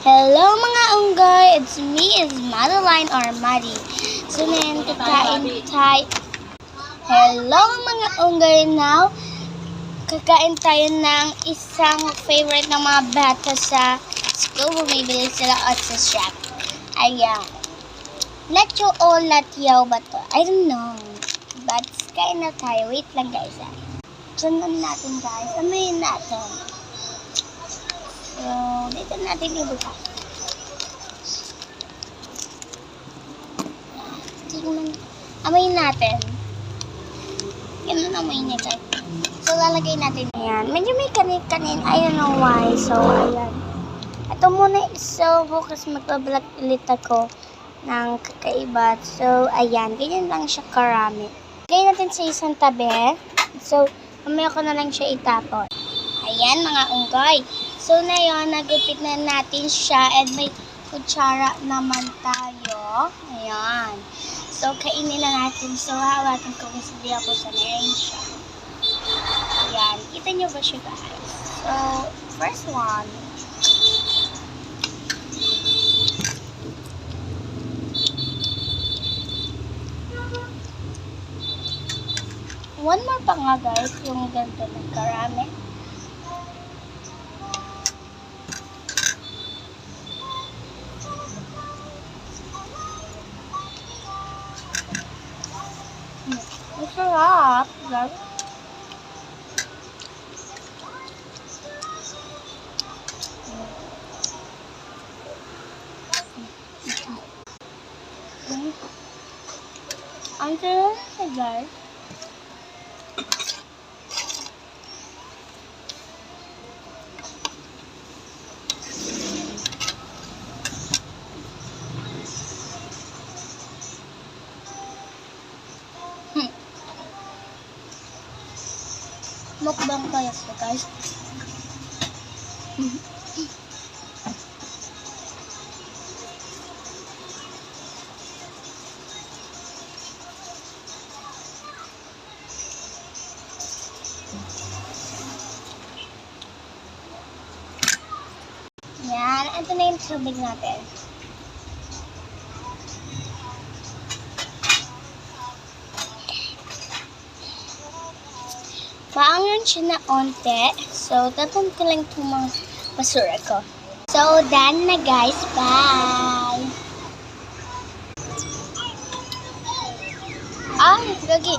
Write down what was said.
Hello mga unggoy! It's me, it's Madeline or Maddie. So ngayon kakain tayo. Hello mga unggoy! Now, kakain tayo ng isang favorite ng mga bata sa school. Bumibili sila at sa shop. Ayan. Lacho o latyaw ba to? I don't know. But kain na tayo. Wait lang guys. Sundan natin guys. Amayin natin. So, dito natin ibukas. Tingnan. Amayin natin. Ganun amoy niya guys. So, lalagay natin. Ayan. Medyo may kanin-kanin. I don't know why. So, ayan. Ito muna. So, bukas magbablog ulit ako ng kakaiba. So, ayan. Ganyan lang siya karami. Lagay natin sa isang tabi. So, mamaya ko na lang siya itapon. Ayan mga unggoy. So, na yun, nagupit na natin siya and may kutsara naman tayo. Ayan. So, kainin na natin. So, hawakan ko kung hindi ako sanayin siya. Ayan. Kita nyo ba siya guys? So, first one. One more pa nga guys, yung ganito ng karami. Masarap, guys. Ang sarap siya, guys. Mukbang tayo sa guys. Yan, ito na yung tubig natin. Maangan siya na onte. So, tapon ko lang itong mga basura ko. So, done na guys. Bye! Ah, gagi.